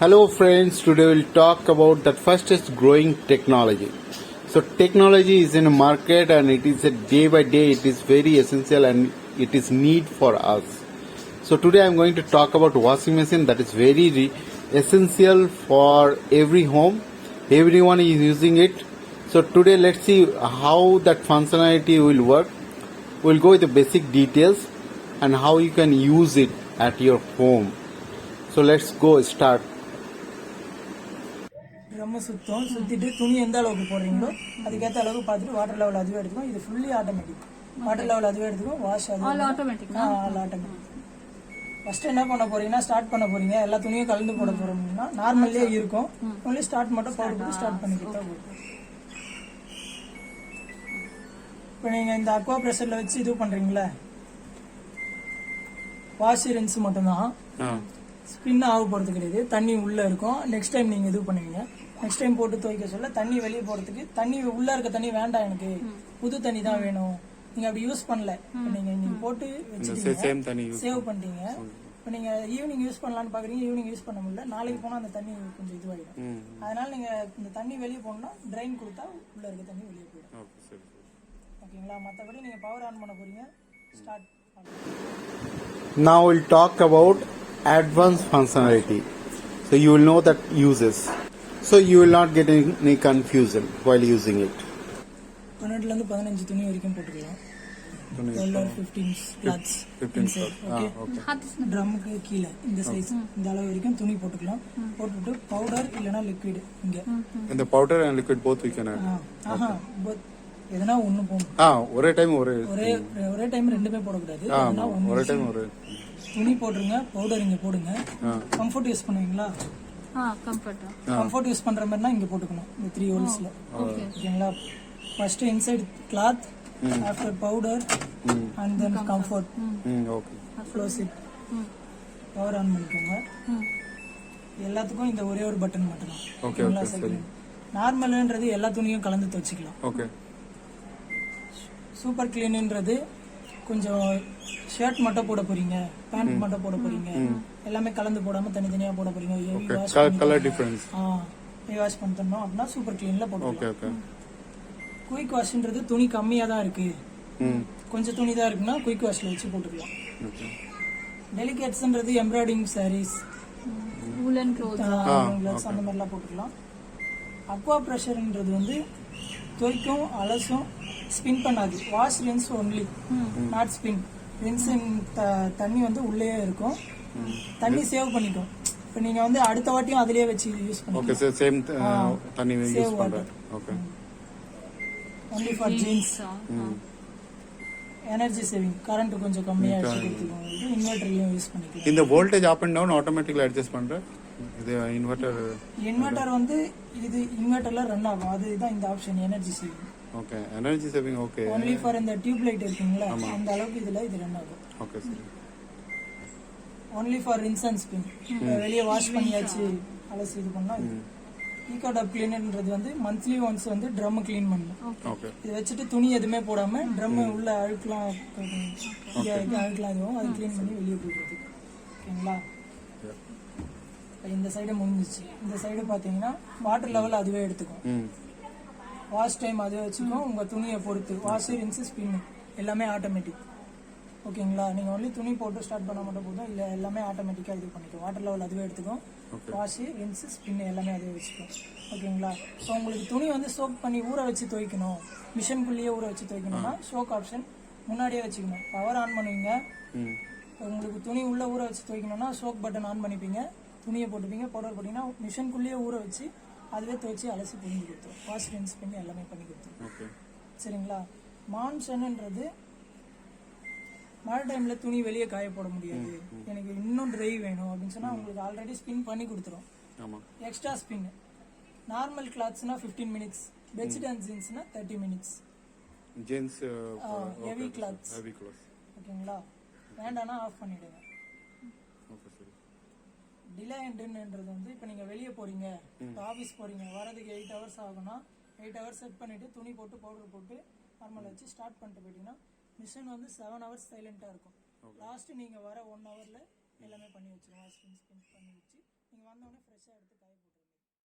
Hello friends, today we'll talk about the fastest growing technology. So technology is in a market and it is a day by day, it is very essential and it is need for us. So today I'm going to talk about washing machine that is very essential for every home. Everyone is using it. So today let's see how that functionality will work. We'll go with the basic details and how you can use it at your home. So let's go start. Drum சுற்றிட்டு துணி எந்த அளவுக்கு போடுறீங்களோ அதுக்கேற்ற அளவுக்கு பார்த்துட்டு water level அதுவே எடுத்துக்கும். இது ஃபுல்லி ஆட்டோமேட்டிக். வாட்டர் லெவல் அதுவே எடுத்துக்கும். வாஷ் அது ஆல் ஆட்டோமேட்டிக். ஃபர்ஸ்ட் என்ன பண்ண போறீங்கன்னா ஸ்டார்ட் பண்ண போறீங்க. எல்லா துணியும் கலந்து போட போறோம்னா நார்மல்லே இருக்கும். ஒன்லி ஸ்டார்ட் மட்டும் போட்டு ஸ்டார்ட் பண்ணிக்கிட்டா போதும். இப்போ நீங்க இந்த அக்வா ப்ரெஷர்ல வச்சு இது பண்றீங்களா, வாஷ் ரின்ஸ் மட்டும்தான், ஸ்பின் ஆக போறது கிடையாது. தண்ணி உள்ள இருக்கும். நெக்ஸ்ட் டைம் நீங்க இது பண்ணுவீங்க. நெக்ஸ்ட் டைம் போட்டு துவைக்க சொல்ல தண்ணி வெளியே போறதுக்கு தண்ணி உள்ள இருக்க தண்ணி வேண்டாம், எனக்கு புது தண்ணி தான் வேணும். நீங்க அப்படி யூஸ் பண்ணல, நீங்க இன்னைக்கு போட்டு வச்சுட்டீங்க, சேவ் பண்ணிட்டீங்க. இப்போ நீங்க ஈவினிங் யூஸ் பண்ணலாம்னு பாக்குறீங்க, ஈவினிங் யூஸ் பண்ண முடியல, நாளைக்கு போனா அந்த தண்ணி கொஞ்சம் இதுவாயிடும். அதனால நீங்க இந்த தண்ணி வெளியே போகணும்னா ட்ரைன் கொடுத்தா உள்ள இருக்க தண்ணி வெளியே போயிடும். ஓகேங்களா? மற்றபடி நீங்க பவர் ஆன் பண்ண போறீங்க. Start. Now we'll talk about advanced functionality. So you will know that uses. So you will not get any confusion while using it. 12 ல இருந்து 15 துணி வரைக்கும் போட்டுக்கலாம். 12 or 15 cloths. 15. Okay. ட்ரம்முக்கு கீழ இந்த சைஸ் இந்த அளவு வரைக்கும் துணி போட்டுக்கலாம். போட்டுட்டு பவுடர் இல்லனா லிக்விட் இங்க. இந்த powder and liquid both we can add. both எதனா ஒன்னு போடும். ஒரே டைம் ஒரே டைம் ரெண்டுமே போட கூடாது. எதனா ஒரே டைம் ஒரு துணி போடுங்க, பவுடர் இங்க போடுங்க. கம்ஃபர்ட் யூஸ் பண்ணுவீங்களா? கம்ஃபர்ட் யூஸ் பண்ற மாதிரினா இங்க போட்டுக்கணும். இந்த 3 ஹோல்ஸ்ல. ஓகேங்களா? First inside cloth, after powder and then comfort. Okay. Close it. Power on பண்ணிக்கோங்க. எல்லாத்துக்கும் இந்த ஒரே ஒரு பட்டன் மட்டும் தான். ஓகே. நார்மல்ன்றது எல்லா துணியும் கலந்து துவைச்சிக்கலாம். ஓகே. சூப்பர் கிளீன்ன்றது கொஞ்சம் ஷர்ட் மட்டும் போட போறீங்க, பேண்ட் மட்டும் போட போறீங்க, எல்லாமே கலந்து போடாம தனித்தனியா போட போறீங்க. கலர் டிஃபரன்ஸ் வாஷ் பண்ணிட்டோம் அப்படின்னா சூப்பர் கிளீன்ல போட்டுக்கலாம். குயிக் வாஷ்ன்றது துணி கம்மியா தான் இருக்கு, கொஞ்சம் துணி தான் இருக்குன்னா குயிக் வாஷ்ல வச்சு போட்டுக்கலாம். டெலிகேட்ஸ்ன்றது எம்ப்ராய்டிங் சாரீஸ், வூலன் க்ளோத்ஸ் அந்த மாதிரிலாம் போட்டுக்கலாம். அக்வா ப்ரெஷர்ன்றது வந்து துவைக்கும், அலசும், ஸ்பின் பண்ணாது. Wash rinse only, not spin. Rinse தண்ணி வந்து உள்ளே இருக்கும், தண்ணி சேவ் பண்ணிக்கும். இப்போ நீங்க வந்து அடுத்த வாட்டியும் அதிலேயே வச்சு யூஸ் பண்ணிக்கலாம். ஓகே, சேம் தண்ணி யூஸ் பண்றேன். Okay. Only for jeans. Energy saving, current கொஞ்சம் கம்மியா எடுத்துக்கோங்க. இன்வெர்ட்டர்லயும் யூஸ் பண்ணிக்கலாம். இந்த voltage up and down automatically adjust பண்றேன். இது இன்வெர்ட்டர் வந்து இது இன்வெர்ட்டர்ல ரன் ஆகும். அதுதான் இந்த option, energy saving. Okay, energy saving. Okay. Only for இந்த டியூப் லைட் இருக்குங்களா, அந்த அளவுக்கு இதுல இது ரன் ஆகும். ஓகே சரி. Only for rinse and spin. வெளியே வாஷ் பண்ணியாச்சு, அலசி இது பண்ணா ஈகோ டப் கிளீனர்ன்றது வந்து மந்த்லி ஒன்ஸ் வந்து ட்ரம் கிளீன் பண்ணணும். ஓகே. இது வச்சுட்டு துணி எதுவுமே போடாம ட்ரம் உள்ள அழுக்கலாம் இதுவும் அது கிளீன் பண்ணி வெளியே போயிடுறது. ஓகேங்களா? இந்த சைடு முடிஞ்சிச்சு. இந்த சைடு பாத்தீங்கன்னா வாட்டர் லெவல் அதுவே எடுத்துக்கும். வாஷ் டைம் அதுவே வச்சுக்கும். உங்க துணியை பொறுத்து வாஷ், ரின்ஸ், ஸ்பின் எல்லாமே ஆட்டோமேட்டிக். ஓகேங்களா? நீங்க ஒன்லி துணி போட்டு ஸ்டார்ட் பண்ண மட்டும் போதும், இல்ல எல்லாமே ஆட்டோமேட்டிக்கா இது பண்ணிக்கும். வாட்டர் லெவல் அதுவே எடுத்துக்கும். வாஷ், ரின்ஸ், ஸ்பின் எல்லாமே அதுவே வச்சுக்கும். ஓகேங்களா? ஸோ உங்களுக்கு துணி வந்து சோக் பண்ணி ஊற வச்சு துவைக்கணும், மிஷின்குள்ளேயே ஊற வச்சு துவைக்கணும்னா சோக் ஆப்ஷன் முன்னாடியே வச்சுக்கணும். பவர் ஆன் பண்ணுவீங்க. உங்களுக்கு துணி உள்ள ஊற வச்சு துவைக்கணும்னா சோக் பட்டன் ஆன் பண்ணிப்பீங்க, துணியை போட்டுப்பீங்க, பவுடர் போட்டீங்கன்னா மிஷின்குள்ளேயே ஊற வச்சு அதுவே துவைச்சு அலசி பண்ணி கொடுத்துரும். வாஷ், ரின்ஸ், பண்ணி எல்லாமே பண்ணி கொடுத்துரும். சரிங்களா? மான்சன்ன்றது மழை டைம்ல துணி வெளியே காய போட முடியாது, எனக்கு இன்னும் ட்ரை வேணும் அப்படின்னு சொன்னா உங்களுக்கு ஆல்ரெடி ஸ்பின் பண்ணி கொடுத்துரும். Extra spin. நார்மல் கிளாத்ஸ்னா 15 மினிட்ஸ், பெட்ஷீட் அண்ட் ஜீன்ஸ்னா 30 மினிட்ஸ். Jeans heavy clothes. ஓகேங்களா? வேண்டாம்னா ஆஃப் பண்ணிடுங்க. டிலே எண்டுன்றது வந்து இப்போ நீங்கள் வெளியே போறீங்க, ஆஃபீஸ் போறீங்க, வரதுக்கு 8 ஹவர்ஸ் ஆகும்னா 8 ஹவர்ஸ் செட் பண்ணிட்டு துணி போட்டு பவுடர் போட்டு நார்மல் வச்சு ஸ்டார்ட் பண்ணிட்டு போயிட்டீங்கன்னா மிஷின் வந்து 7 ஹவர்ஸ் சைலண்டா இருக்கும். லாஸ்ட் நீங்க வர 1 ஹவர்ல எல்லாமே பண்ணி வச்சிருவோம். ஸ்பின் பண்ணி வச்சு நீங்க நீங்கள் வந்தோடனே ஃப்ரெஷ்ஷாக எடுத்து காய போட்டு